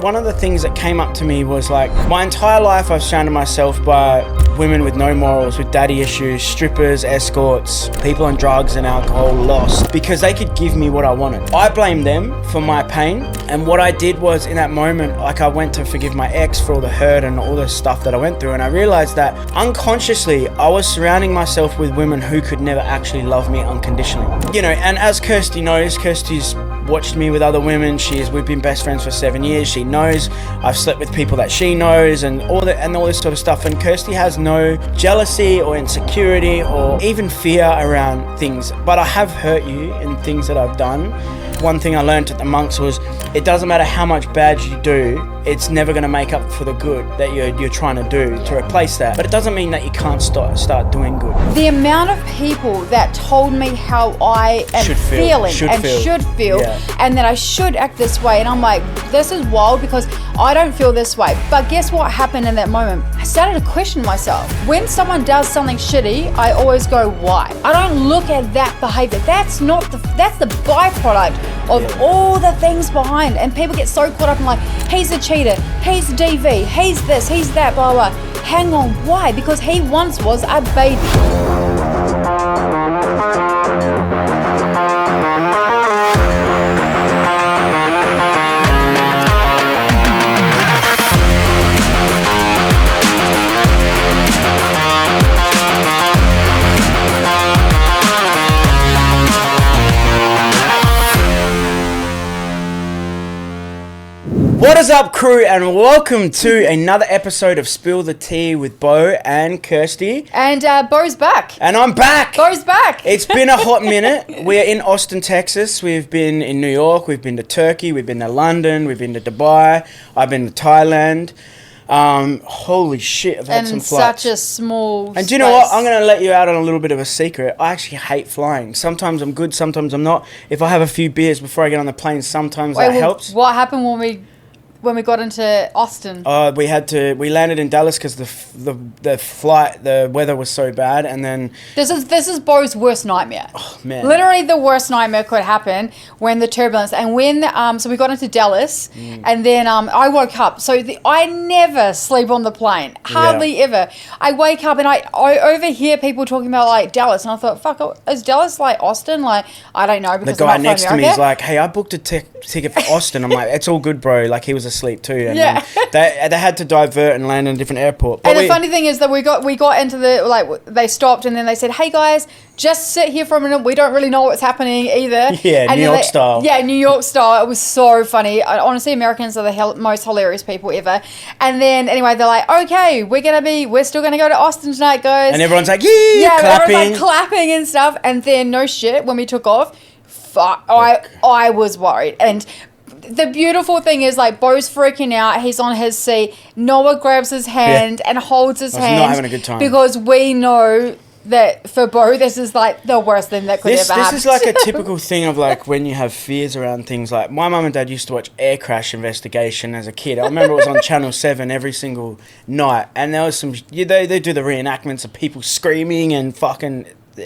one of the things that came up to me was like, my entire life I've surrounded myself by women with no morals, with daddy issues, strippers, escorts, people on drugs and alcohol, lost, because they could give me what I wanted. I blame them for my pain, and what I did was in that moment, like I went to forgive my ex for all the hurt and all the stuff that I went through, and I realized that unconsciously I was surrounding myself with women who could never actually love me unconditionally. You know, and as Kirsty knows, Kirsty's watched me with other women. We've been best friends for 7 years. She knows I've slept with people that she knows and all this sort of stuff. And Kirsty has no jealousy or insecurity or even fear around things. But I have hurt you in things that I've done. One thing I learned at the monks was it doesn't matter how much bad you do, it's never going to make up for the good that you're trying to do to replace that. But it doesn't mean that you can't start doing good. The amount of people that told me how I am should feel, and that I should act this way, and I'm like, this is wild because I don't feel this way. But guess what happened in that moment? I started to question myself. When someone does something shitty, I always go, why? I don't look at that behavior. That's the byproduct of all the things behind. And people get so caught up in like, he's a cheater, he's a DV, he's this, he's that, blah, blah. Hang on, why? Because he once was a baby. What is up, crew, and welcome to another episode of Spill the Tea with Beau and Kirsty. And Beau's back. And I'm back. Beau's back. It's been a hot minute. We're in Austin, Texas. We've been in New York. We've been to Turkey. We've been to London. We've been to Dubai. I've been to Thailand. Holy shit, I've had some flights. Such a small And do you know what? I'm going to let you out on a little bit of a secret. I actually hate flying. Sometimes I'm good, sometimes I'm not. If I have a few beers before I get on the plane, sometimes that helps. What happened when we got into Austin? We landed in Dallas because the flight, the weather was so bad, and then this is Beau's worst nightmare. Oh man! Literally the worst nightmare could happen when the turbulence, and when so we got into Dallas, and then I woke up. So I never sleep on the plane, hardly ever. I wake up and I overhear people talking about like Dallas, and I thought, fuck, is Dallas like Austin? Like I don't know because the guy next to me is like, hey, I booked a ticket for Austin. I'm like, it's all good, bro. Like he was asleep too, and they had to divert and land in a different airport. But and the funny thing is that we got into the, like, they stopped and then they said, hey guys, just sit here for a minute, we don't really know what's happening either. New York style. Yeah, New York style. It was so funny. Honestly, Americans are the most hilarious people ever. And then anyway, they're like, okay, we're still gonna go to Austin tonight, guys. And everyone's like, clapping. Everyone's like clapping and stuff. And then no shit, when we took off, I was worried. And the beautiful thing is, like, Beau's freaking out. He's on his seat. Noah grabs his hand and holds his hand. Not having a good time. Because we know that for Beau, this is like the worst thing that could ever happen. This is like a typical thing of like when you have fears around things. Like my mum and dad used to watch Air Crash Investigation as a kid. I remember it was on Channel 7 every single night. And there was some, they do the reenactments of people screaming and fucking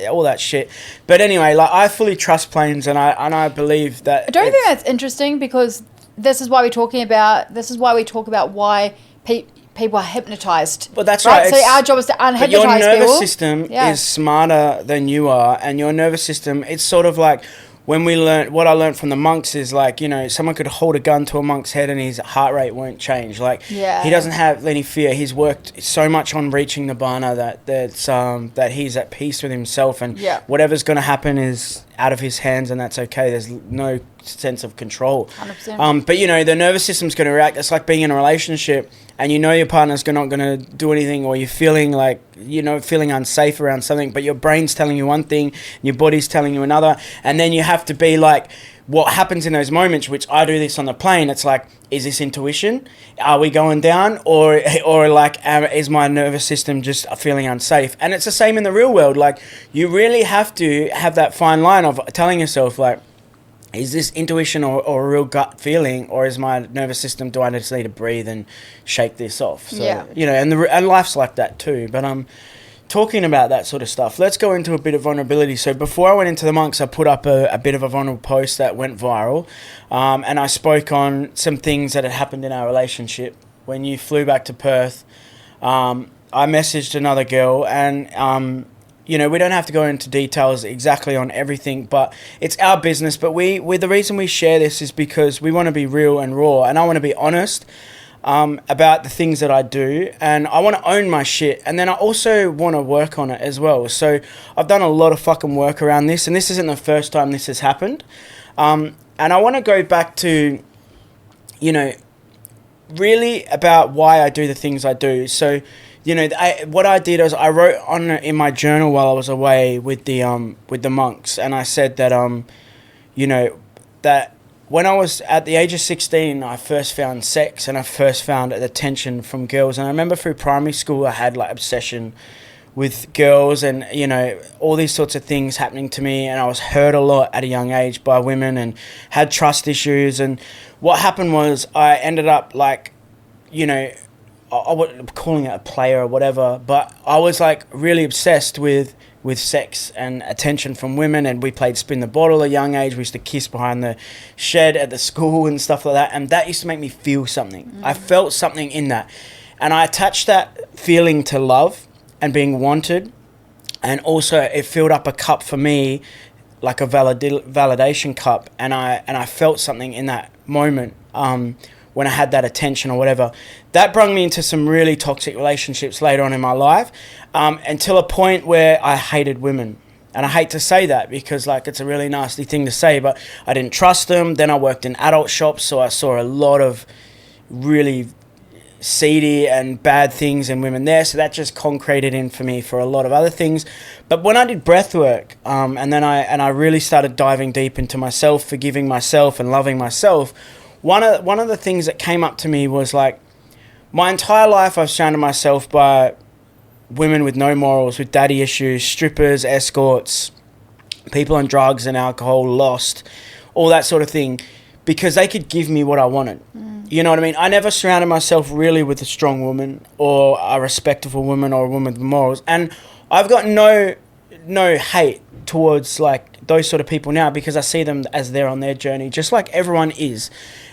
all that shit. But anyway, like I fully trust planes, and I believe that. Don't you think that's interesting? Because this is why we talk about why people are hypnotized. Well, that's right. So our job is to unhypnotize people. Your nervous system is smarter than you are, and your nervous system, it's sort of like when what I learned from the monks is like, someone could hold a gun to a monk's head and his heart rate won't change. Like he doesn't have any fear. He's worked so much on reaching Nibbana that he's at peace with himself, and whatever's going to happen is out of his hands, and that's okay. There's no sense of control. 100%. But the nervous system's going to react. It's like being in a relationship and your partner's not going to do anything, or you're feeling like feeling unsafe around something, but your brain's telling you one thing, your body's telling you another, and then you have to be like, what happens in those moments, which I do this on the plane, it's like, is this intuition? Are we going down? Or like, is my nervous system just feeling unsafe? And it's the same in the real world. Like, you really have to have that fine line of telling yourself, like, is this intuition or a real gut feeling, or is my nervous system, do I just need to breathe and shake this off? So, and life's like that too. But talking about that sort of stuff, let's go into a bit of vulnerability. So before I went into the monks, I put up a bit of a vulnerable post that went viral, and I spoke on some things that had happened in our relationship. When you flew back to Perth, I messaged another girl, and you know, we don't have to go into details exactly on everything, but it's our business. But the reason we share this is because we want to be real and raw, and I want to be honest about the things that I do, and I want to own my shit, and then I also want to work on it as well. So I've done a lot of fucking work around this, and this isn't the first time this has happened. And I want to go back to, you know, really about why I do the things I do. So, you know, what I did is I wrote on in my journal while I was away with the monks, and I said that you know, that when I was at the age of 16, I first found sex, and I first found attention from girls. And I remember through primary school, I had like obsession with girls, and, you know, all these sorts of things happening to me. And I was hurt a lot at a young age by women, and had trust issues. And what happened was I ended up like, you know, I was calling it a player or whatever, but I was like really obsessed with sex and attention from women, and we played spin the bottle at a young age. We used to kiss behind the shed at the school and stuff like that, and that used to make me feel something. I felt something in that, and I attached that feeling to love and being wanted, and also it filled up a cup for me, like a validation cup, and I felt something in that moment when I had that attention or whatever. That brought me into some really toxic relationships later on in my life, until a point where I hated women. And I hate to say that because, like, it's a really nasty thing to say, but I didn't trust them. Then I worked in adult shops, so I saw a lot of really seedy and bad things in women there, so that just concreted in for me for a lot of other things. But when I did breath work, and then I really started diving deep into myself, forgiving myself and loving myself, one of the things that came up to me was like, my entire life I've surrounded myself by women with no morals, with daddy issues, strippers, escorts, people on drugs and alcohol, lost, all that sort of thing, because they could give me what I wanted. You know what I mean? I never surrounded myself really with a strong woman or a respectable woman or a woman with morals. And I've got no hate towards like those sort of people now, because I see them as they're on their journey, just like everyone is.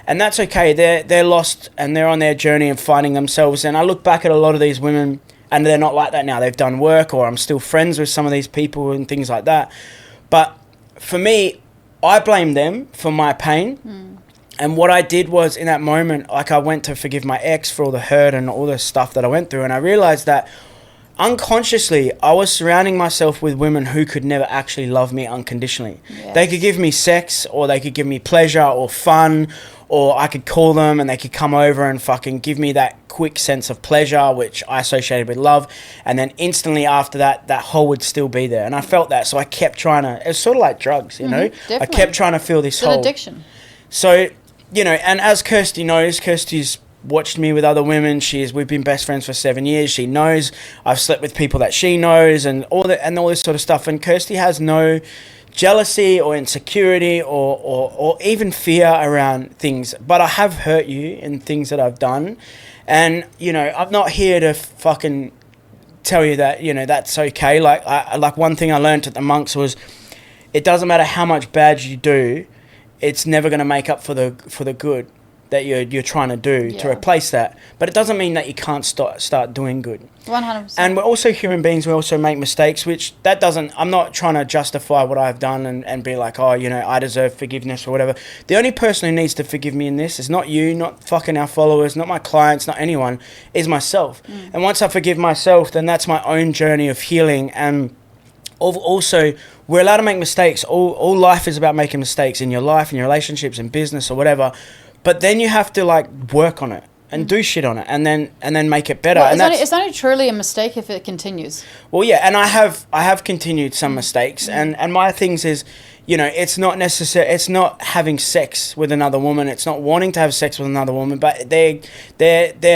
And that's okay. They're lost and they're on their journey and finding themselves. And I look back at a lot of these women and they're not like that now. They've done work, or I'm still friends with some of these people and things like that. But for me, I blame them for my pain. And what I did was, in that moment, like, I went to forgive my ex for all the hurt and all the stuff that I went through. And I realized that unconsciously, I was surrounding myself with women who could never actually love me unconditionally. Yes. They could give me sex, or they could give me pleasure or fun, or I could call them and they could come over and fucking give me that quick sense of pleasure, which I associated with love. And then instantly after that, that hole would still be there. And I felt that. So I kept trying to, it was sort of like drugs, you know? Definitely. I kept trying to fill this hole. It's an addiction. So, you know, and as Kirsty knows, Kirsty's watched me with other women. We've been best friends for 7 years. She knows I've slept with people that she knows, and all this sort of stuff. And Kirsty has no jealousy or insecurity or even fear around things. But I have hurt you in things that I've done, and, you know, I'm not here to fucking tell you that, you know, that's okay. Like one thing I learned at the monks was, it doesn't matter how much bad you do, it's never going to make up for the good that you're trying to do to replace that. But it doesn't mean that you can't start doing good. 100%. And we're also human beings. We also make mistakes, which that doesn't... I'm not trying to justify what I've done and be like, oh, you know, I deserve forgiveness or whatever. The only person who needs to forgive me in this is not you, not fucking our followers, not my clients, not anyone, is myself. And once I forgive myself, then that's my own journey of healing. And also, we're allowed to make mistakes. All life is about making mistakes, in your life, in your relationships, in business or whatever. But then you have to like work on it and do shit on it, and then make it better. Well, it's only truly a mistake if it continues. Well, yeah, and I have continued some mistakes, and my things is, you know, it's not necessary. It's not having sex with another woman. It's not wanting to have sex with another woman. But they're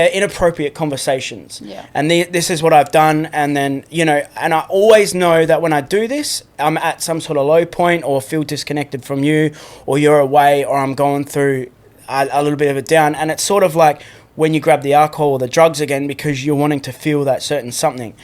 inappropriate conversations. Yeah. And this is what I've done. And then, you know, and I always know that when I do this, I'm at some sort of low point, or feel disconnected from you, or you're away, or I'm going through a little bit of a down. And it's sort of like when you grab the alcohol or the drugs again, because you're wanting to feel that certain something.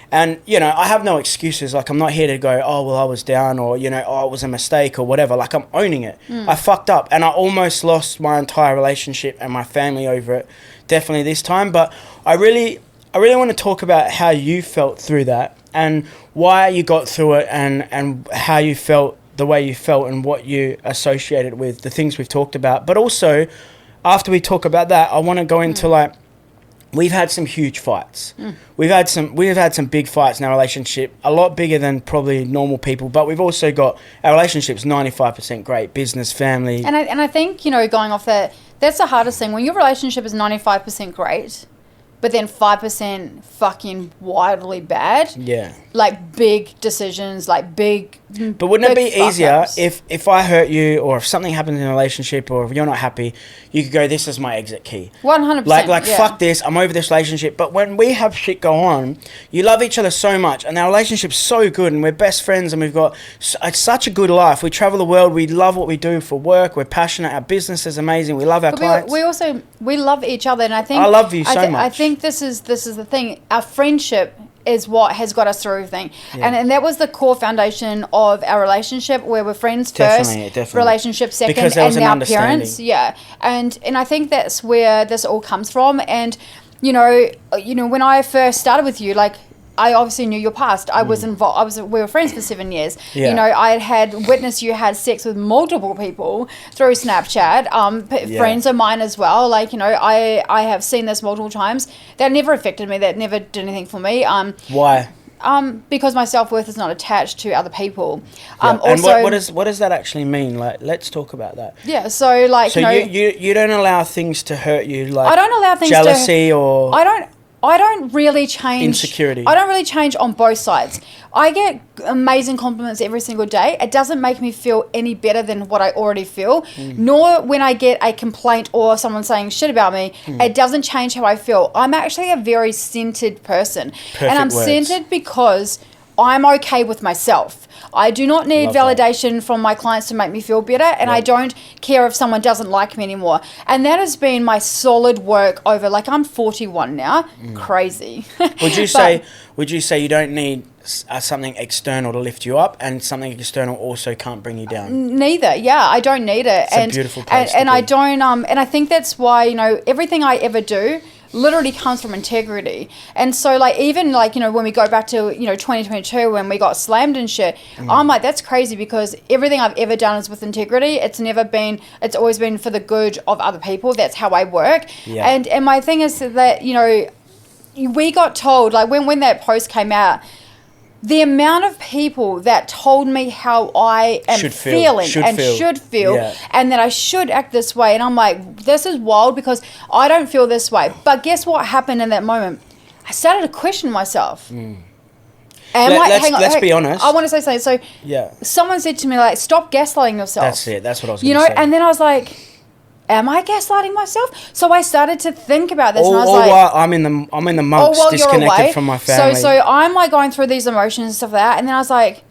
And, you know, I have no excuses. Like, I'm not here to go, oh, well, I was down, or, you know, oh, it was a mistake or whatever. Like, I'm owning it. I fucked up, and I almost lost my entire relationship and my family over it, definitely this time. But I really want to talk about how you felt through that and why you got through it, and how you felt the way you felt and what you associated with the things we've talked about. But also, after we talk about that, I want to go into, like, we've had some huge fights. We've had some big fights in our relationship, a lot bigger than probably normal people. But we've also got our relationship's 95% great, business, family. And I think, you know, going off that, that's the hardest thing when your relationship is 95% great, but then 5% fucking wildly bad. Yeah. Like big decisions, like big. But wouldn't it be easier ups. if I hurt you, or if something happens in a relationship, or if you're not happy, you could go, this is my exit key. 100%. Like fuck this, I'm over this relationship. But when we have shit go on, you love each other so much, and our relationship's so good, and we're best friends, and we've got such a good life. We travel the world. We love what we do for work. We're passionate. Our business is amazing. We love our clients. We love each other, and I think I love you so much. I think this is the thing. Our friendship is what has got us through everything. Yeah. And that was the core foundation of our relationship, where we're friends first, relationship second, and now parents. Yeah. And I think that's where this all comes from. And you know, when I first started with you, like, I obviously knew your past. I was involved. We were friends for 7 years. Yeah. You know, I had witnessed you had sex with multiple people through Snapchat. Friends of mine as well. Like, you know, I have seen this multiple times. That never affected me. That never did anything for me. Why? Because my self-worth is not attached to other people. Yeah. Also, and what does that actually mean? Like, let's talk about that. Yeah. So, like, so you don't allow things to hurt you. Like, I don't allow things jealousy or I don't really change. Insecurity. I don't really change on both sides. I get amazing compliments every single day. It doesn't make me feel any better than what I already feel. Nor when I get a complaint or someone saying shit about me, it doesn't change how I feel. I'm actually a very centered person. Perfect and I'm words. centered because I'm okay with myself. I do not need validation from my clients to make me feel better, and I don't care if someone doesn't like me anymore. And that has been my solid work over, like, I'm 41 now. Crazy. Would you say you don't need something external to lift you up, and something external also can't bring you down? Neither. Yeah, I don't need it. It's a beautiful place and to be. I don't and I think that's why, you know, everything I ever do literally comes from integrity. And so, like, even, like, you know, when we go back to, you know, 2022 when we got slammed and shit, I'm like, that's crazy, because everything I've ever done is with integrity. It's always been for the good of other people. That's how I work. Yeah. And my thing is that, you know, we got told, like, when that post came out, the amount of people that told me how I am should feel, and that I should act this way, and I'm like, this is wild, because I don't feel this way. But guess what happened in that moment? I started to question myself. Let's be honest. I want to say something. So someone said to me, like, stop gaslighting yourself. That's it. That's what I was going to say. And then I was like, am I gaslighting myself? So I started to think about this, and I was like, while I'm in the monks, disconnected from my family. So I'm like going through these emotions and stuff like that, and then I was like,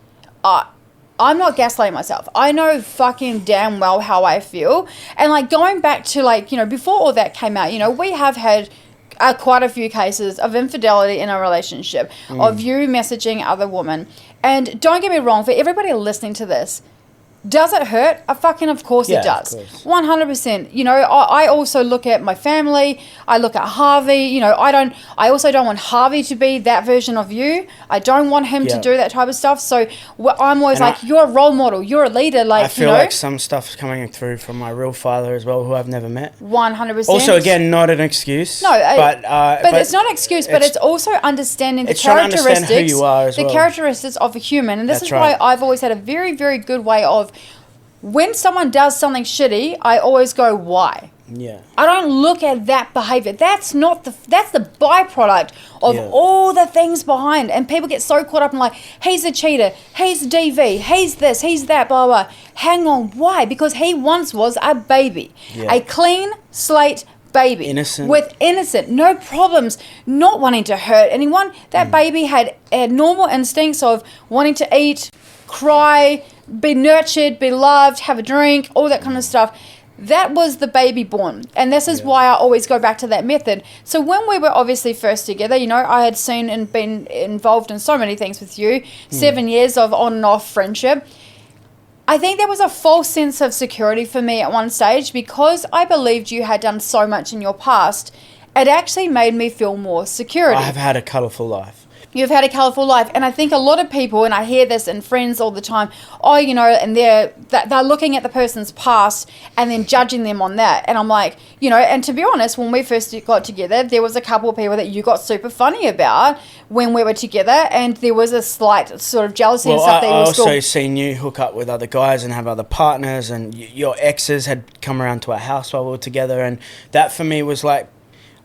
I'm not gaslighting myself. I know fucking damn well how I feel. And, like, going back to, like, you know, before all that came out, you know, we have had quite a few cases of infidelity in a relationship, of you messaging other women. And don't get me wrong, for everybody listening to this, does it hurt? Of course it does. 100%. You know, I also look at my family. I look at Harvey. You know, I also don't want Harvey to be that version of you. I don't want him to do that type of stuff. So I'm always you're a role model. You're a leader. Like, I feel like some stuff's coming through from my real father as well, who I've never met. 100%. Also, again, not an excuse. No, but it's not an excuse. But it's also understanding the characteristics. Trying to understand who you are as well. The characteristics of a human, and this is why I've always had a very, very good way of, when someone does something shitty, I always go, why? Yeah. I don't look at that behavior. That's the byproduct of all the things behind. And people get so caught up in, like, he's a cheater, he's a DV, he's this, he's that, blah, blah. Hang on, why? Because he once was a baby. Yeah. A clean slate baby. Innocent. No problems, not wanting to hurt anyone. That baby had normal instincts of wanting to eat, cry, be nurtured, be loved, have a drink, all that kind of stuff. that was the baby born. And this is why I always go back to that method. So when we were obviously first together, you know, I had seen and been involved in so many things with you, 7 years of on and off friendship. I think there was a false sense of security for me at one stage because I believed you had done so much in your past. It actually made me feel more security. I have had a colourful life. You've had a colourful life. And I think a lot of people, and I hear this in friends all the time, oh, you know, and they're looking at the person's past and then judging them on that. And I'm like, you know, and to be honest, when we first got together, there was a couple of people that you got super funny about when we were together, and there was a slight sort of jealousy and stuff. I also seen you hook up with other guys and have other partners, and your exes had come around to our house while we were together, and that for me was like,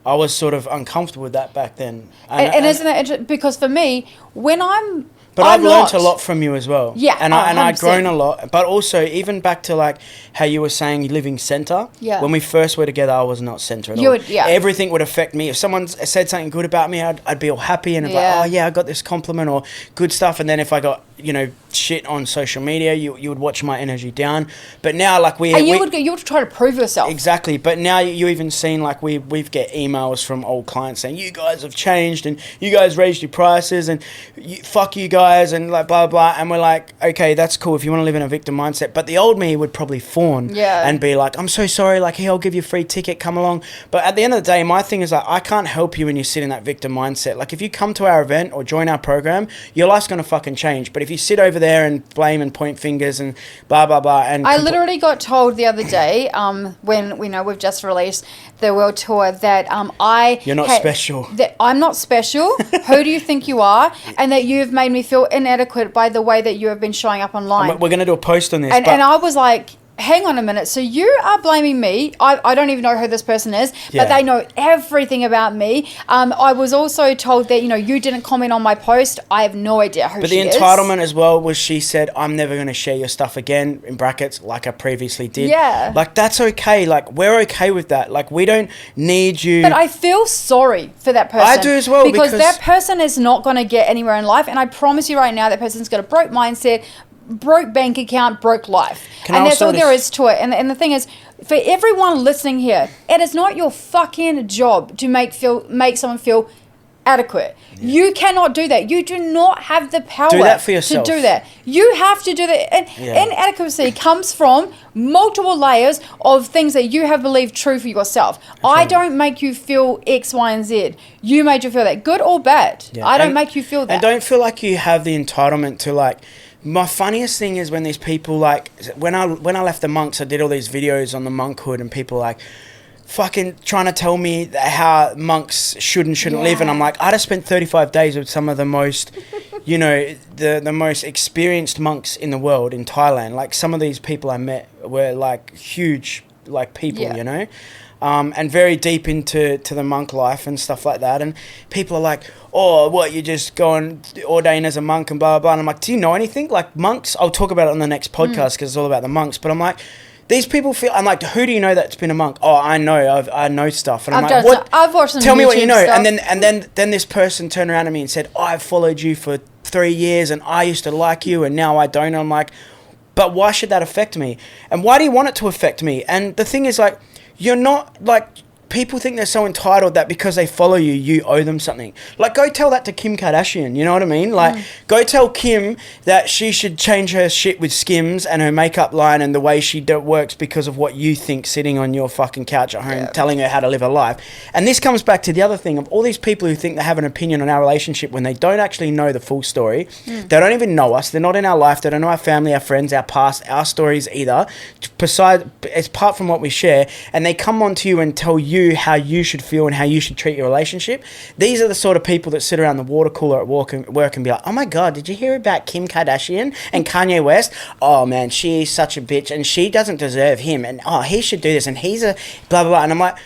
I was sort of uncomfortable with that back then. And isn't that interesting? Because for me, when I've learnt a lot from you as well. Yeah, and I've grown a lot. But also, even back to like how you were saying living centre. Yeah. When we first were together, I was not centre at all. Everything would affect me. If someone said something good about me, I'd be all happy and like, oh yeah, I got this compliment or good stuff. And then if I got, you know, shit on social media, you would watch my energy down. But now, like you would try to prove yourself. Exactly. But now you even seen like we've get emails from old clients saying you guys have changed and you guys raised your prices and fuck you guys and like blah blah. And we're like, okay, that's cool if you want to live in a victim mindset. But the old me would probably fawn and be like, I'm so sorry. Like, hey, I'll give you a free ticket. Come along. But at the end of the day, my thing is like, I can't help you when you sit in that victim mindset. Like, if you come to our event or join our program, your life's gonna fucking change. But if you sit over there and blame and point fingers and blah blah blah, and I literally got told the other day, when we know we've just released the world tour, that you're not special. That I'm not special. Who do you think you are? And that you've made me feel inadequate by the way that you have been showing up online. We're gonna do a post on this, and I was like, hang on a minute. So you are blaming me. I don't even know who this person is, but they know everything about me. I was also told that, you know, you didn't comment on my post. I have no idea who she is. But the entitlement as well was she said, I'm never going to share your stuff again, in brackets, like I previously did. Yeah. Like, that's okay. Like, we're okay with that. Like, we don't need you. But I feel sorry for that person. I do as well. Because that person is not going to get anywhere in life. And I promise you right now, that person's got a broke mindset, broke bank account, broke life. And that's all there is to it. And the thing is, for everyone listening here, it is not your fucking job to make someone feel adequate. You cannot do that. You do not have the power do that for yourself. To do that. You have to do that. And inadequacy comes from multiple layers of things that you have believed true for yourself. I don't make you feel X, Y, and Z. You made you feel that, good or bad. I don't make you feel that. And don't feel like you have the entitlement to like. My funniest thing is when these people like, when I left the monks, I did all these videos on the monkhood, and people like fucking trying to tell me how monks should and shouldn't live, and I'm like, I just spent 35 days with some of the most, you know, the most experienced monks in the world in Thailand. Like, some of these people I met were like huge, like people, you know. And very deep into the monk life and stuff like that. And people are like, oh, what, you just go and ordain as a monk and blah, blah, blah. And I'm like, do you know anything? Like, monks, I'll talk about it on the next podcast because it's all about the monks. But I'm like, these people feel, I'm like, who do you know that's been a monk? Oh, I know, I know stuff. And I'm like, what? I've watched some Tell me what you know. Stuff. And then this person turned around to me and said, oh, I've followed you for 3 years and I used to like you and now I don't. And I'm like, but why should that affect me? And why do you want it to affect me? And the thing is, like, you're not, like, people think they're so entitled that because they follow you, you owe them something. Like, go tell that to Kim Kardashian, you know what I mean? Like, go tell Kim that she should change her shit with Skims and her makeup line and the way she works because of what you think sitting on your fucking couch at home telling her how to live her life. And this comes back to the other thing of all these people who think they have an opinion on our relationship when they don't actually know the full story. They don't even know us. They're not in our life. They don't know our family, our friends, our past, our stories either. Apart from what we share, and they come on to you and tell you how you should feel and how you should treat your relationship. These are the sort of people that sit around the water cooler at work and be like, oh my God, did you hear about Kim Kardashian and Kanye West? Oh man, she's such a bitch and she doesn't deserve him and oh, he should do this and he's a blah, blah, blah. And I'm like,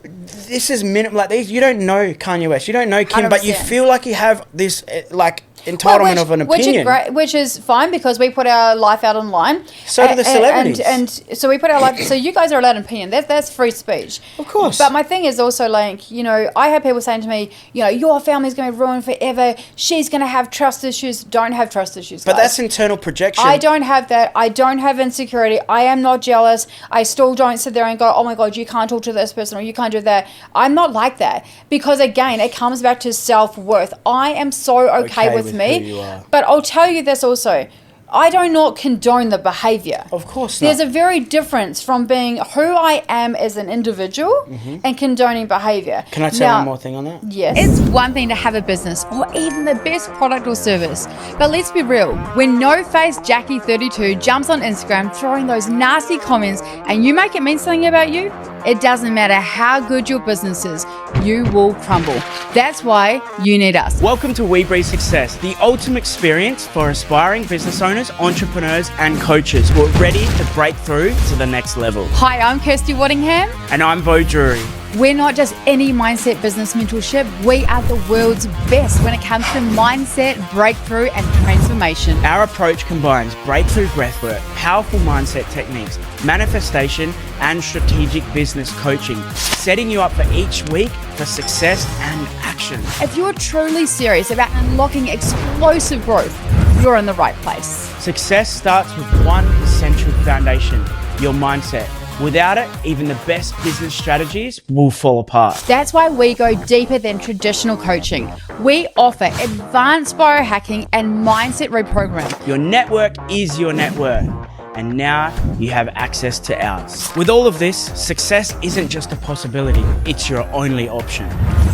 this is like these. You don't know Kanye West, you don't know Kim, 100%. but you feel like you have this like entitlement of an opinion, which is fine because we put our life out online. So do the celebrities, and so we put our life. So you guys are allowed an opinion. That's free speech, of course. But my thing is also like, you know, I have people saying to me, you know, your family's going to be ruined forever. She's going to have trust issues. Don't have trust issues, guys. But that's internal projection. I don't have that. I don't have insecurity. I am not jealous. I still don't sit there and go, oh my God, you can't talk to this person or you can't do that. I'm not like that because again, it comes back to self-worth. I am so okay with me, but I'll tell you this also, I do not condone the behavior. Of course not. There's a very difference from being who I am as an individual and condoning behavior. Can I say one more thing on that? Yes. It's one thing to have a business or even the best product or service, but let's be real. When no-face Jackie32 jumps on Instagram throwing those nasty comments and you make it mean something about you, it doesn't matter how good your business is, you will crumble. That's why you need us. Welcome to We Breathe Success, the ultimate experience for aspiring business owners, entrepreneurs, and coaches who are ready to break through to the next level. Hi, I'm Kirsty Waddingham. And I'm Beau Drury. We're not just any mindset business mentorship. We are the world's best when it comes to mindset, breakthrough, and transformation. Our approach combines breakthrough breathwork, powerful mindset techniques, manifestation, and strategic business coaching, setting you up for each week for success and action. If you're truly serious about unlocking explosive growth, you're in the right place. Success starts with one essential foundation, your mindset. Without it, even the best business strategies will fall apart. That's why we go deeper than traditional coaching. We offer advanced biohacking and mindset reprogram. Your network is your net worth, and now you have access to ours. With all of this, success isn't just a possibility, it's your only option.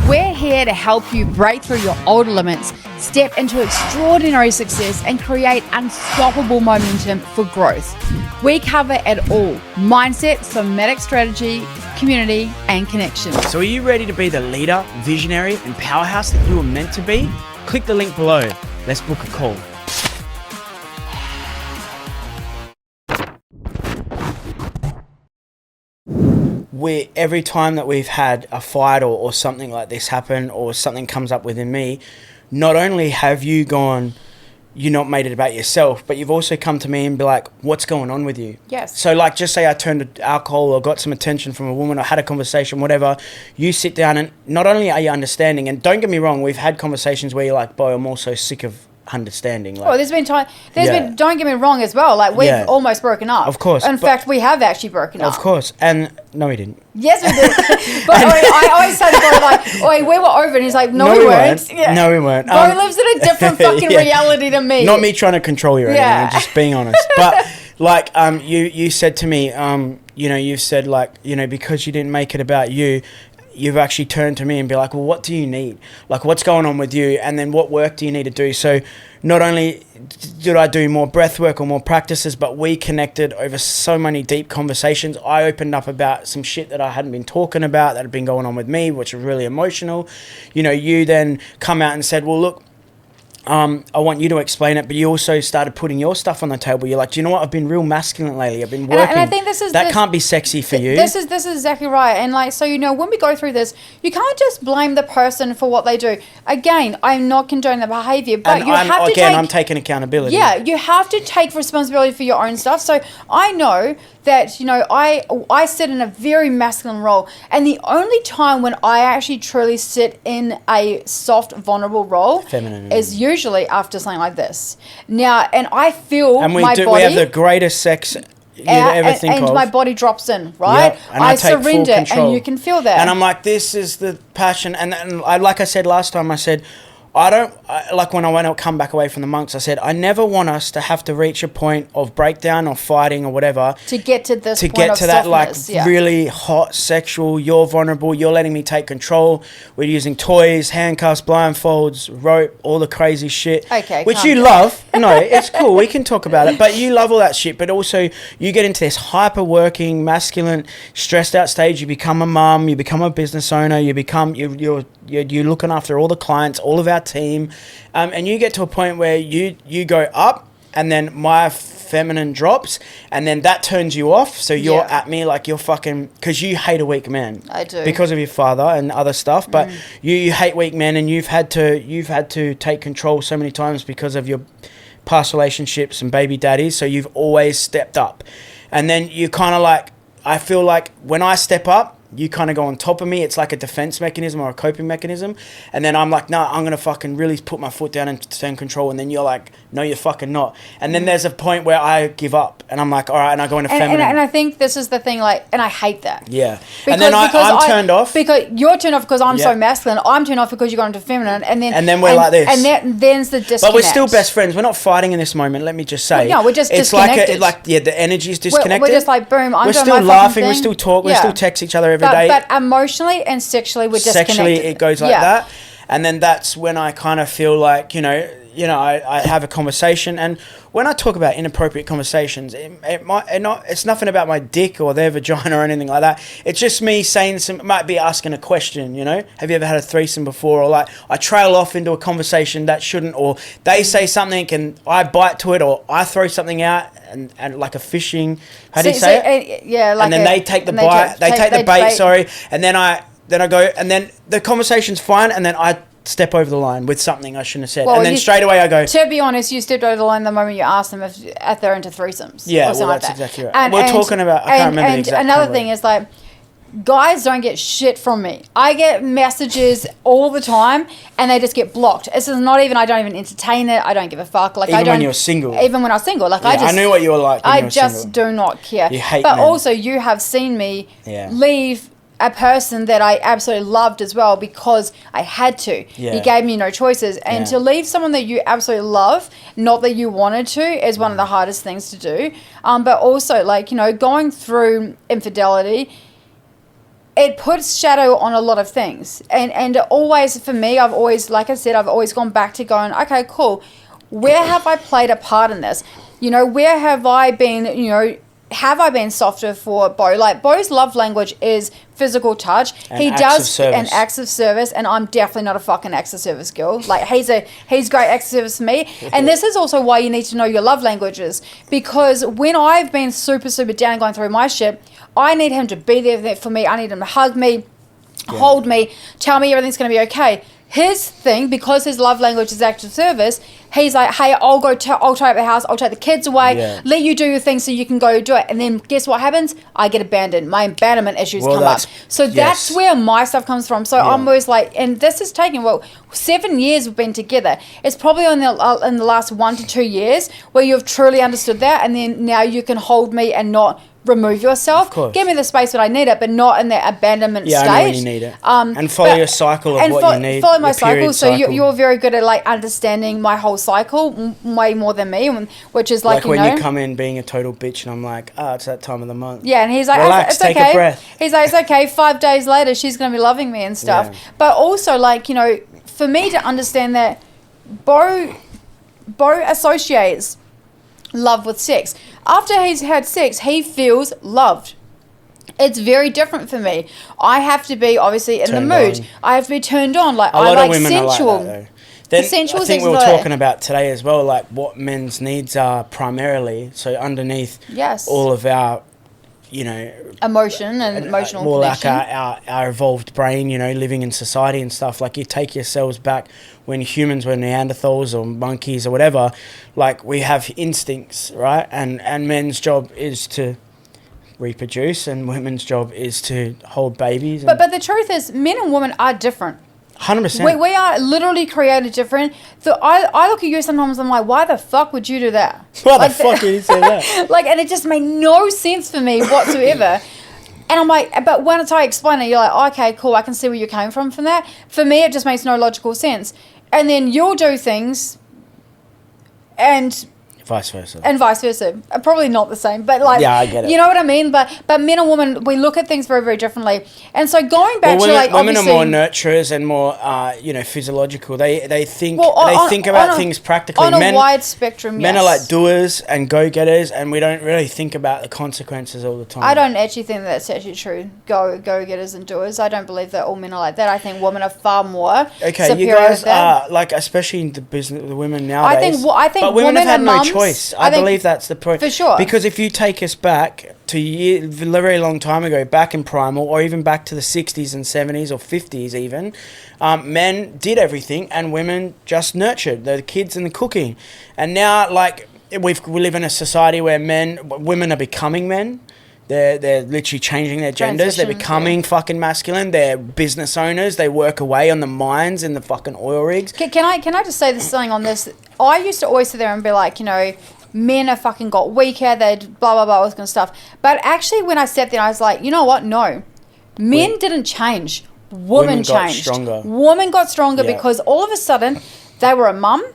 We're here to help you break through your old limits, step into extraordinary success, and create unstoppable momentum for growth. We cover it all: mindset, somatic strategy, community, and connection. So are you ready to be the leader, visionary, and powerhouse that you were meant to be? Click the link below. Let's book a call. Every time that we've had a fight or something like this happen or something comes up within me, not only have you gone, you not made it about yourself, but you've also come to me and be like, what's going on with you? Yes. So like, just say I turned to alcohol or got some attention from a woman or had a conversation, whatever, you sit down and not only are you understanding, and don't get me wrong, we've had conversations where you're like, boy, I'm also sick of understanding. Like, there's been don't get me wrong as well, like we've almost broken up. Of course. In fact, we have actually broken up. Of course. And no, we didn't. Yes, we did. But I always say to Beau, like, we were over, and he's like, no, we weren't. Yeah. No, we weren't. Beau lives in a different fucking reality to me. Not me trying to control you or anything, I'm just being honest. But like, you said to me, you know, you've said like, you know, because you didn't make it about you, you've actually turned to me and be like, well, what do you need? Like, what's going on with you? And then what work do you need to do? So not only did I do more breath work or more practices, but we connected over so many deep conversations. I opened up about some shit that I hadn't been talking about that had been going on with me, which was really emotional. You know, you then come out and said, well, look, I want you to explain it, but you also started putting your stuff on the table. You're like, do you know what? I've been real masculine lately. I've been working. And I think can't be sexy for you. This is exactly right. And like, so, you know, when we go through this, you can't just blame the person for what they do. Again, I'm not condoning the behavior, but I'm taking accountability. Yeah, you have to take responsibility for your own stuff. So I know that, you know, I sit in a very masculine role, and the only time when I actually truly sit in a soft, vulnerable role is usually after something like this. Now, and I feel and we have the greatest sex you'd ever think of. And my body drops in, right? Yep, and I take surrender, full control. and you can feel that. And I'm like, this is the passion. And I, like I said last time, I said, like when I come back away from the monks, I said, I never want us to have to reach a point of breakdown or fighting or whatever. To get to this point get of to that softness, like really hot sexual, you're vulnerable, you're letting me take control. We're using toys, handcuffs, blindfolds, rope, all the crazy shit. Okay. Which you love. No, it's cool. We can talk about it. But you love all that shit. But also you get into this hyper working, masculine, stressed out stage. You become a mum, you become a business owner, you're looking after all the clients, all of our team, and you get to a point where you go up, and then my feminine drops, and then that turns you off. So you're at me like you're fucking, because you hate a weak man. I do, because of your father and other stuff. But you hate weak men, and you've had to take control so many times because of your past relationships and baby daddies. So you've always stepped up, and then you kind of like, I feel like when I step up, you kind of go on top of me. It's like a defense mechanism or a coping mechanism. And then I'm like, no, I'm going to fucking really put my foot down and turn control. And then you're like, no, you're fucking not. And then there's a point where I give up and I'm like, all right. And I go into feminine. And I think this is the thing, like, and I hate that. Yeah. And then I'm turned off. Because you're turned off because I'm so masculine. I'm turned off because you got into feminine. And then we're like this. And then's the disconnect. But we're still best friends. We're not fighting in this moment. Let me just say. No, we're just disconnected. The energy's disconnected. We're just like, boom, I'm we're doing still my laughing. thing. We still talk. We still text each other every day. But emotionally and sexually, we're disconnected. Sexually, it goes like that. And then that's when I kind of feel like, I have a conversation. And when I talk about inappropriate conversations, it's nothing about my dick or their vagina or anything like that. It's just me saying might be asking a question, Have you ever had a threesome before? Or like I trail off into a conversation that shouldn't, or they say something and I bite to it, or I throw something out and like a fishing, how do you say it? Yeah, like and then they take the bite, they take the bait, sorry. And then I go, and then the conversation's fine, and then I step over the line with something I shouldn't have said. And then straight away I go... To be honest, you stepped over the line the moment you asked them if they're into threesomes. Yeah, well, that's exactly right. We're talking about... I can't remember the exact another thing is like, guys don't get shit from me. I get messages all the time and they just get blocked. This is not even... I don't even entertain it. I don't give a fuck. Like, even when you're single. Even when I was single. Like, I knew what you were like when you were single. I just do not care. You hate But men. also, you have seen me leave a person that I absolutely loved as well because I had to. Yeah. He gave me no choices. And to leave someone that you absolutely love, not that you wanted to, is one of the hardest things to do. But also, like, going through infidelity, it puts shadow on a lot of things. And always, for me, I've always, like I said, I've always gone back to going, okay, cool. Where have I played a part in this? Where have I been, have I been softer for Beau? Like, Beau's love language is physical touch. He does an acts of service, and I'm definitely not a fucking acts of service girl. Like, he's great acts of service for me. And this is also why you need to know your love languages, because when I've been super, super down going through my shit, I need him to be there for me. I need him to hug me, hold me, tell me everything's going to be okay. His thing, because his love language is acts of service, he's like, hey, I'll try at the house, I'll take the kids away, let you do your thing so you can go do it. And then guess what happens? I get abandoned. My abandonment issues come up. So that's where my stuff comes from. So I'm always like, and this is taking, 7 years we've been together. It's probably in the last 1 to 2 years where you've truly understood that, and then now you can hold me and not remove yourself. Give me the space that I need it, but not in that abandonment stage. I know when you need it. And follow your cycle of what you need. Follow my cycle. So you're very good at like understanding my whole cycle way more than me, which is like when you come in being a total bitch and I'm like, it's that time of the month. Yeah, and he's like, relax, it's take okay. a breath. He's like, it's okay. 5 days later, she's going to be loving me and stuff. Yeah. But also, like, for me to understand that Beau associates love with sex. After he's had sex, he feels loved. It's very different for me. I have to be obviously in the mood. I have to be turned on. Like, I like sensual. Are like that, then I think we were talking about today as well, like what men's needs are primarily. So underneath all of our, emotion and emotional more connection. Like our evolved brain, living in society and stuff. Like, you take yourselves back when humans were Neanderthals or monkeys or whatever. Like, we have instincts, right? And men's job is to reproduce, and women's job is to hold babies. But the truth is, men and women are different. 100%. We are literally created different. So I look at you sometimes, I'm like, why the fuck would you do that? Why the fuck did you say that? And it just made no sense for me whatsoever. And I'm like, but once I explain it, you're like, okay, cool, I can see where you came from that. For me, it just makes no logical sense. And then you'll do things and... Vice versa. And vice versa. Probably not the same, but like... Yeah, I get it. You know what I mean? But men and women, we look at things very, very differently. And so going back to like... Women are more nurturers and more, physiological. They think about things practically. On a wide spectrum, Men are like doers and go-getters, and we don't really think about the consequences all the time. I don't actually think that's actually true. Go-getters and doers. I don't believe that all men are like that. I think women are far more superior. You guys are, like, especially in the business, the women nowadays. I think but women women have had no choice. I believe that's the point. For sure. Because if you take us back to a very long time ago, back in primal, or even back to the 60s and 70s or 50s even, men did everything and women just nurtured the kids and the cooking. And now, like, we live in a society where women are becoming men. They're literally changing their genders. They're becoming fucking masculine. They're business owners. They work away on the mines in the fucking oil rigs. Can I just say this thing on this? I used to always sit there and be like, you know, men have fucking got weaker. They blah blah blah, all this kind of stuff. But actually, when I stepped in, I was like, you know what? No, men didn't change. Women changed. Women got stronger because all of a sudden they were a mum.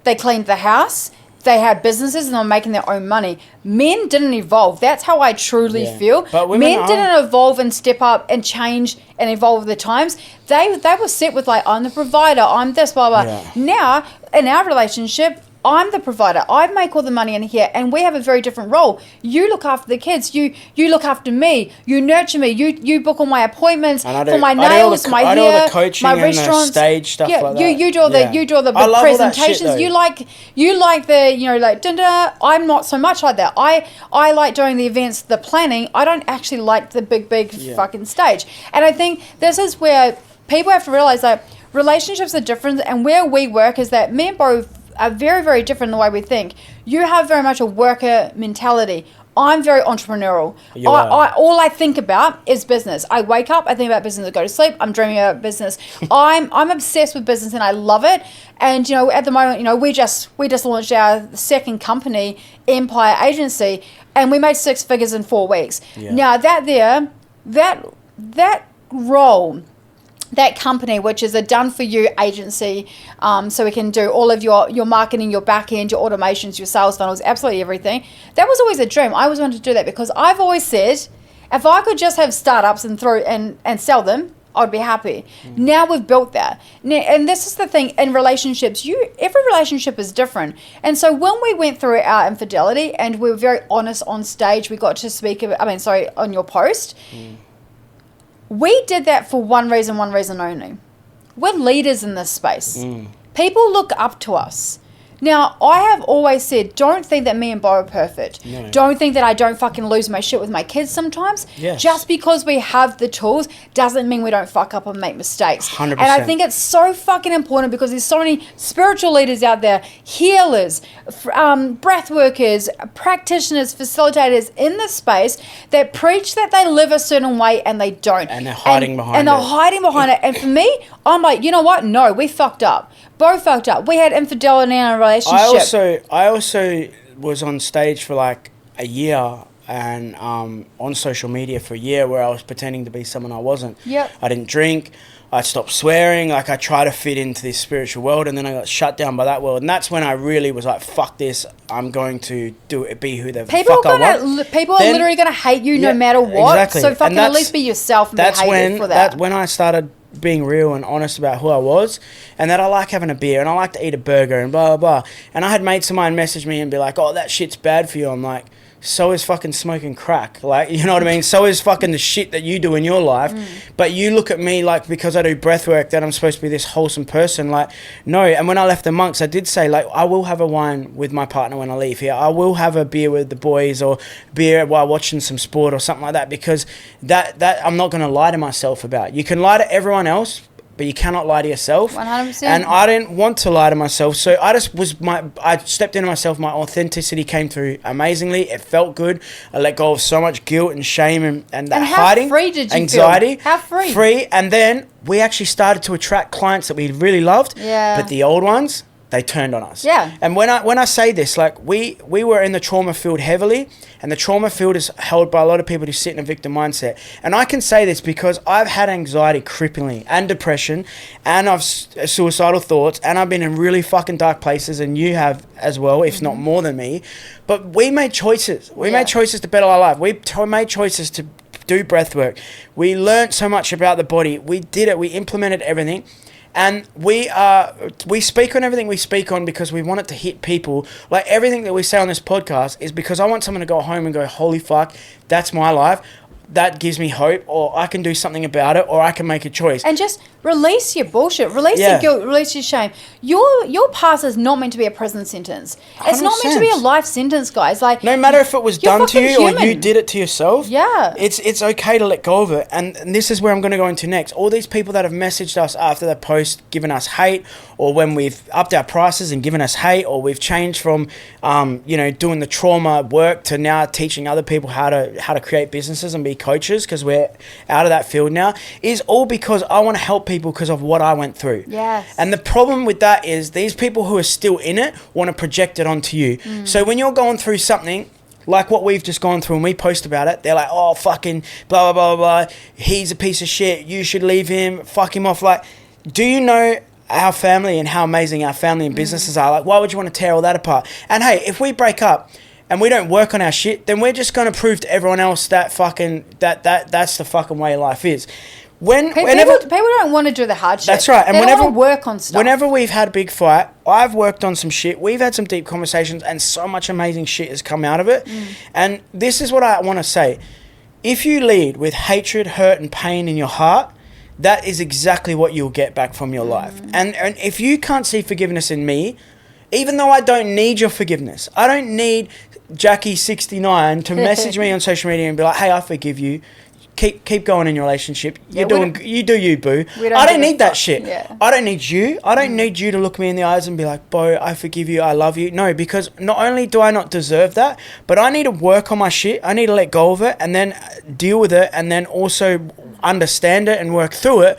They cleaned the house. They had businesses and they were making their own money. Men didn't evolve. That's how I truly feel. But men didn't evolve and step up and change and evolve with the times. They were set with like, I'm the provider, I'm this, blah, blah. Yeah. Now, in our relationship, I'm the provider. I make all the money in here, and we have a very different role. You look after the kids. You look after me. You nurture me. You book all my appointments for my nails, my hair, all the coaching my restaurants, and the stage stuff like that. You do all the big presentations. You like the, you know, like dinner. I'm not so much like that. I like doing the events, the planning. I don't actually like the big fucking stage. And I think this is where people have to realize that relationships are different, and where we work is that me and Beau are very, very different in the way we think. You have very much a worker mentality. I'm very entrepreneurial. All I think about is business. I wake up, I think about business, I go to sleep, I'm dreaming about business. I'm obsessed with business and I love it. And, you know, at the moment, you know, we just launched our second company, Empire Agency, and we made 6 figures in 4 weeks. Yeah. Now that role, that company, which is a done-for-you agency, so we can do all of your marketing, your back end, your automations, your sales funnels, absolutely everything. That was always a dream. I always wanted to do that because I've always said, if I could just have startups and sell them, I'd be happy. Now we've built that. Now, and this is the thing in relationships. Every relationship is different. And so when we went through our infidelity and we were very honest on stage, we got to speak on your post. We did that for one reason only. We're leaders in this space. People look up to us. Now, I have always said, don't think that me and Beau are perfect. No. Don't think that I don't fucking lose my shit with my kids sometimes. Yes. Just because we have the tools doesn't mean we don't fuck up and make mistakes. 100%. And I think it's so fucking important because there's so many spiritual leaders out there, healers, breath workers, practitioners, facilitators in this space that preach that they live a certain way and they don't. And they're hiding behind it. And they're hiding behind it. And for me, I'm like, you know what? No, we fucked up. Both fucked up. We had infidelity in our relationship. I also was on stage for like a year and on social media for a year where I was pretending to be someone I wasn't. Yep. I didn't drink. I stopped swearing. Like I tried to fit into this spiritual world, and then I got shut down by that world. And that's when I really was like, "Fuck this! I'm going to be who the fuck I want." People are literally going to hate you no matter what. Exactly. So fucking at least be yourself and be hated for that. That's when I started being real and honest about who I was, and that I like having a beer and I like to eat a burger and blah blah blah. And I had mates of mine message me and be like, "Oh, that shit's bad for you." I'm like, so is fucking smoking crack. Like, you know what I mean? So is fucking the shit that you do in your life. But you look at me like, because I do breath work, that I'm supposed to be this wholesome person. Like, no. And when I left the monks, I did say, like, I will have a wine with my partner when I leave here. I will have a beer with the boys or beer while watching some sport or something like that, because that I'm not going to lie to myself about. You can lie to everyone else, but you cannot lie to yourself. 100%. And I didn't want to lie to myself, so I stepped into myself. My authenticity came through amazingly. It felt good. I let go of so much guilt and shame and that hiding, how free did you anxiety, feel? How free? And then we actually started to attract clients that we really loved. Yeah. But the old ones, they turned on us. Yeah. And when I say this, like we were in the trauma field heavily, and the trauma field is held by a lot of people who sit in a victim mindset. And I can say this because I've had anxiety cripplingly and depression, and I've suicidal thoughts, and I've been in really fucking dark places, and you have as well, if not more than me. But we made choices. We made choices to better our life. We made choices to do breath work. We learned so much about the body. We did it. We implemented everything. And we speak on everything we speak on because we want it to hit people. Like everything that we say on this podcast is because I want someone to go home and go, holy fuck, that's my life. That gives me hope, or I can do something about it, or I can make a choice. And just release your bullshit, release your guilt, release your shame. Your past is not meant to be a prison sentence. It's 100%. not meant to be a life sentence, guys. Like, no matter if it was done to you human. or you did it to yourself, it's okay to let go of it. And this is where I'm going to go into next. All these people that have messaged us after the post, giving us hate, or when we've upped our prices and given us hate, or we've changed from doing the trauma work to now teaching other people how to create businesses and be coaches, because we're out of that field now, is all because I want to help people because of what I went through. Yes. And the problem with that is these people who are still in it want to project it onto you. So when you're going through something like what we've just gone through and we post about it, they're like, oh, fucking blah, blah, blah, blah. He's a piece of shit. You should leave him. Fuck him off. Like, do you know our family and how amazing our family and businesses are? Like, why would you want to tear all that apart? And hey, if we break up and we don't work on our shit, then we're just going to prove to everyone else that that's the fucking way life is. Whenever people don't want to do the hard shit. That's right. And they don't want to work on stuff. Whenever we've had a big fight, I've worked on some shit. We've had some deep conversations, and so much amazing shit has come out of it. And this is what I want to say. If you lead with hatred, hurt, and pain in your heart, that is exactly what you'll get back from your life. And if you can't see forgiveness in me, even though I don't need your forgiveness, I don't need Jackie69 to message me on social media and be like, hey, I forgive you. Keep going in your relationship. You do you, boo. I don't need that shit. Yeah. I don't need you. I don't need you to look me in the eyes and be like, Beau, I forgive you. I love you. No, because not only do I not deserve that, but I need to work on my shit. I need to let go of it and then deal with it, and then also understand it and work through it.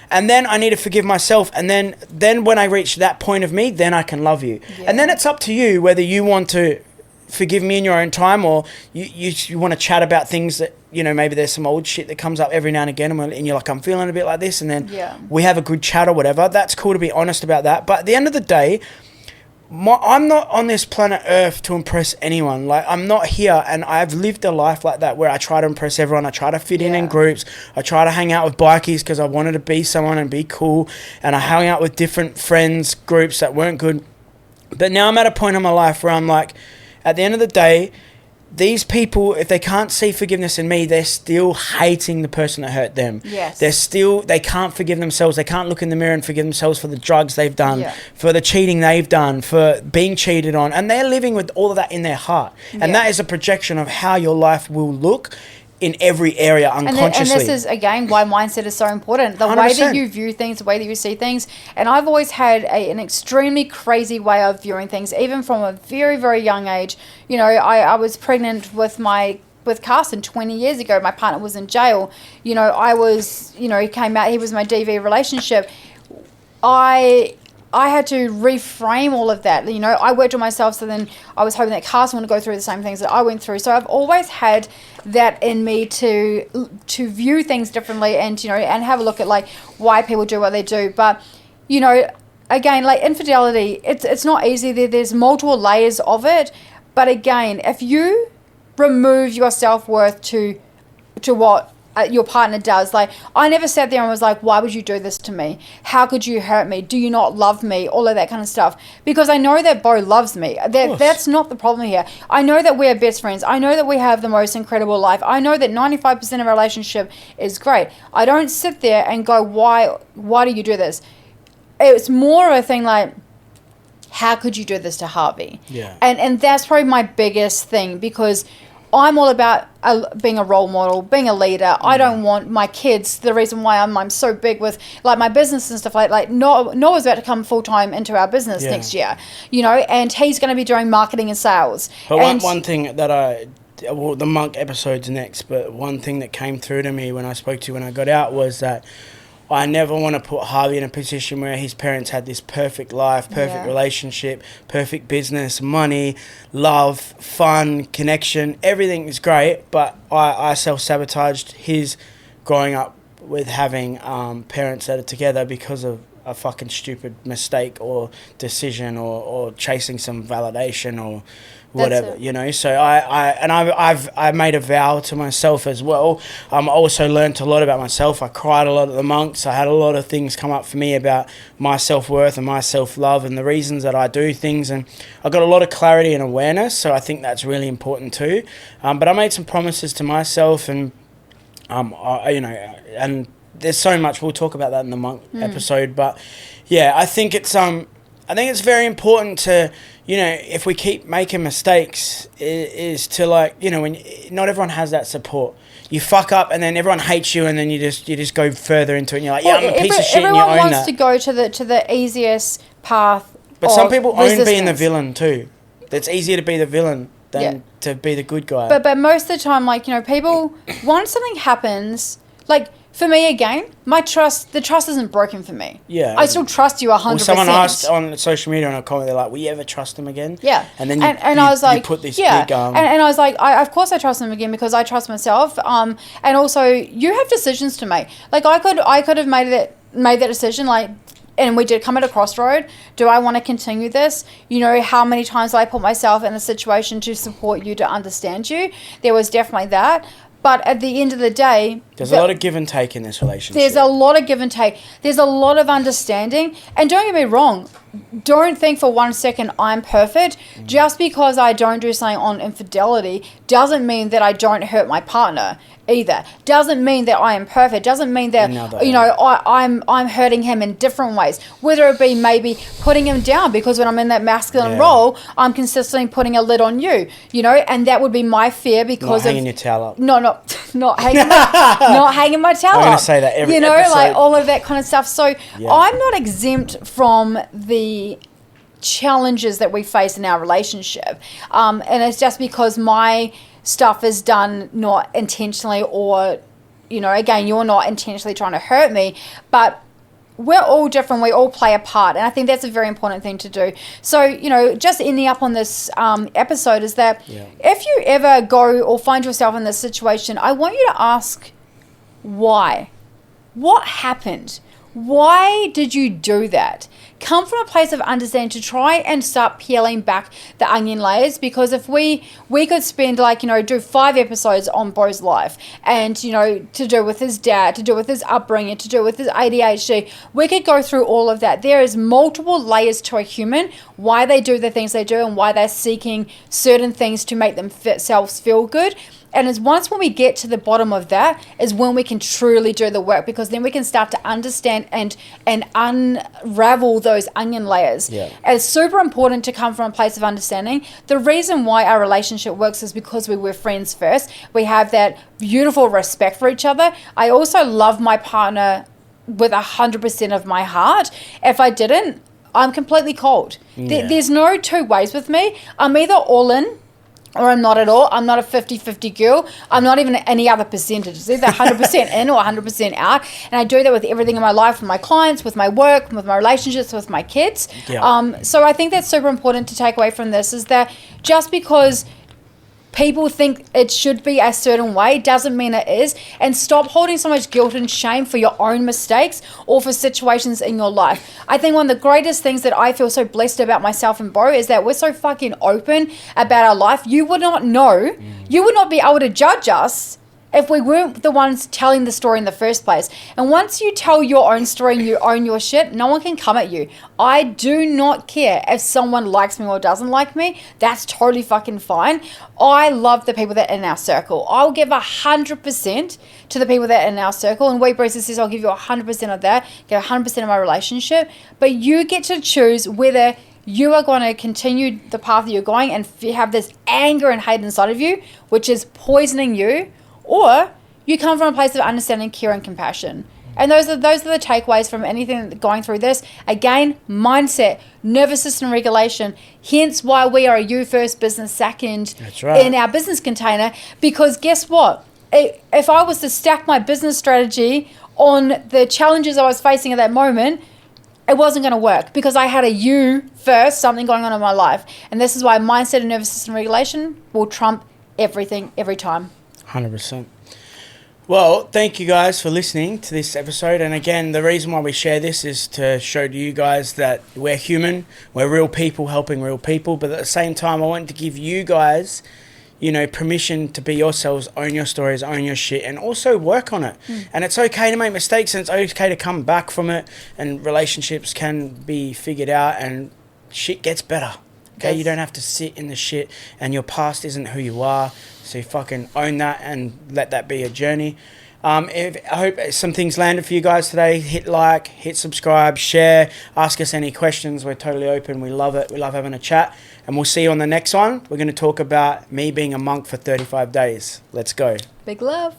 And then I need to forgive myself. And then when I reach that point of me, then I can love you. Yeah. And then it's up to you whether you want to forgive me in your own time, or you want to chat about things that, maybe there's some old shit that comes up every now and again, and you're like, I'm feeling a bit like this, and then we have a good chat or whatever. That's cool to be honest about that. But at the end of the day, I'm not on this planet Earth to impress anyone. Like, I'm not here, and I've lived a life like that where I try to impress everyone. I try to fit in groups. I try to hang out with bikies because I wanted to be someone and be cool, and I hung out with different friends groups that weren't good. But now I'm at a point in my life where I'm like, at the end of the day, these people, if they can't see forgiveness in me, they're still hating the person that hurt them. Yes. They can't forgive themselves. They can't look in the mirror and forgive themselves for the drugs they've done, for the cheating they've done, for being cheated on. And they're living with all of that in their heart. And that is a projection of how your life will look in every area unconsciously. And this is, again, why mindset is so important. The 100%. Way that you view things, the way that you see things. And I've always had an extremely crazy way of viewing things, even from a very, very young age. I was pregnant with Carson 20 years ago. My partner was in jail. He came out, he was my DV relationship. I had to reframe all of that. I worked on myself, so then I was hoping that Carson would go through the same things that I went through. So I've always had that in me to view things differently, and and have a look at like why people do what they do. But again, like infidelity, it's not easy. There's multiple layers of it. But again, if you remove your self-worth to what your partner does, like I never sat there and was like, why would you do this to me? How could you hurt me? Do you not love me? All of that kind of stuff. Because I know that Beau loves me. That's not the problem here. I know that we're best friends. I know that we have the most incredible life. I know that 95% of our relationship is great. I don't sit there and go, why do you do this? It's more of a thing like, how could you do this to Harvey? Yeah. And that's probably my biggest thing, because I'm all about being a role model, being a leader. I don't want my kids. The reason why I'm so big with like my business and stuff like Noah's about to come full time into our business next year, and he's going to be doing marketing and sales. But one thing that the monk episode's next, but one thing that came through to me when I spoke to you when I got out was that I never want to put Harvey in a position where his parents had this perfect life, perfect relationship, perfect business, money, love, fun, connection. Everything is great, but I self-sabotaged his growing up with having parents that are together because of a fucking stupid mistake or decision or chasing some validation or whatever, So I made a vow to myself as well. I also learned a lot about myself. I cried a lot at the monks. I had a lot of things come up for me about my self-worth and my self-love and the reasons that I do things, and I got a lot of clarity and awareness, so I think that's really important too. But I made some promises to myself, and and there's so much. We'll talk about that in the monk episode. But yeah, I think it's very important to, you know, if we keep making mistakes, is to, like, you know, when not everyone has that support. You fuck up and then everyone hates you, and then you just go further into it and you're like, yeah, I'm a piece of shit, and you own that. Everyone wants to go to the easiest path. But some people own being the villain too. It's easier to be the villain than to be the good guy. But most of the time, like, you know, people, once something happens, like, for me, again, the trust isn't broken for me. Yeah. I still trust you 100%. Well, someone asked on social media on a comment, they're like, will you ever trust him again? Yeah. And then I was like, you put this big... And I was like, of course I trust him again, because I trust myself. And also, you have decisions to make. Like, I could have made that decision, like, and we did come at a crossroad. Do I want to continue this? You know, how many times I put myself in a situation to support you, to understand you? There was definitely that. But at the end of the day... There's a lot of give and take in this relationship. There's a lot of give and take. There's a lot of understanding. And don't get me wrong, don't think for 1 second I'm perfect. Just because I don't do something on infidelity doesn't mean that I don't hurt my partner either. Doesn't mean that I am perfect. Doesn't mean that, you know, I'm hurting him in different ways. Whether it be maybe putting him down, because when I'm in that masculine role, I'm consistently putting a lid on you, you know, and that would be my fear because not hanging your towel up. Not hanging not hanging my towel up. I'm going to say that every episode. Like all of that kind of stuff. So I'm not exempt from the challenges that we face in our relationship. And it's just because my stuff is done not intentionally, or, you know, again, you're not intentionally trying to hurt me, but we're all different. We all play a part. And I think that's a very important thing to do. So, you know, just ending up on this episode is that if you ever go or find yourself in this situation, I want you to ask why. What happened? Why did you do that? Come from a place of understanding to try and start peeling back the onion layers, because if we could spend, like, you know, do 5 episodes on Beau's life, and, you know, to do with his dad, to do with his upbringing, to do with his ADHD, we could go through all of that. There is multiple layers to a human, why they do the things they do and why they're seeking certain things to make themselves feel good. And it's once when we get to the bottom of that is when we can truly do the work, because then we can start to understand and unravel those onion layers. Yeah. And it's super important to come from a place of understanding. The reason why our relationship works is because we were friends first. We have that beautiful respect for each other. I also love my partner with 100% of my heart. If I didn't, I'm completely cold. There's no two ways with me. I'm either all in, or I'm not at all. I'm not a 50-50 girl. I'm not even any other percentage. It's either 100% in or 100% out. And I do that with everything in my life, with my clients, with my work, with my relationships, with my kids. Yeah. So I think that's super important to take away from this, is that just because people think it should be a certain way doesn't mean it is. And stop holding so much guilt and shame for your own mistakes or for situations in your life. I think one of the greatest things that I feel so blessed about myself and Beau is that we're so fucking open about our life. You would not know, you would not be able to judge us if we weren't the ones telling the story in the first place. And once you tell your own story and you own your shit, no one can come at you. I do not care if someone likes me or doesn't like me. That's totally fucking fine. I love the people that are in our circle. I'll give 100% to the people that are in our circle. And Wade Bracer says, I'll give you 100% of that, give 100% of my relationship. But you get to choose whether you are going to continue the path that you're going and have this anger and hate inside of you, which is poisoning you, or you come from a place of understanding, care, and compassion. And those are the takeaways from anything going through this. Again, mindset, nervous system regulation. Hence why we are a you first, business second. That's right. In our business container. Because guess what? If I was to stack my business strategy on the challenges I was facing at that moment, it wasn't going to work, because I had a you first, something going on in my life. And this is why mindset and nervous system regulation will trump everything every time. 100%. Well, thank you guys for listening to this episode. And again, the reason why we share this is to show to you guys that we're human, we're real people helping real people. But at the same time, I want to give you guys, you know, permission to be yourselves, own your stories, own your shit, and also work on it. And it's okay to make mistakes, and it's okay to come back from it, and relationships can be figured out, and shit gets better. Okay, yes. You don't have to sit in the shit, and your past isn't who you are. So you fucking own that and let that be a journey. I hope some things landed for you guys today. Hit like, hit subscribe, share, ask us any questions. We're totally open. We love it. We love having a chat. And we'll see you on the next one. We're going to talk about me being a monk for 35 days. Let's go. Big love.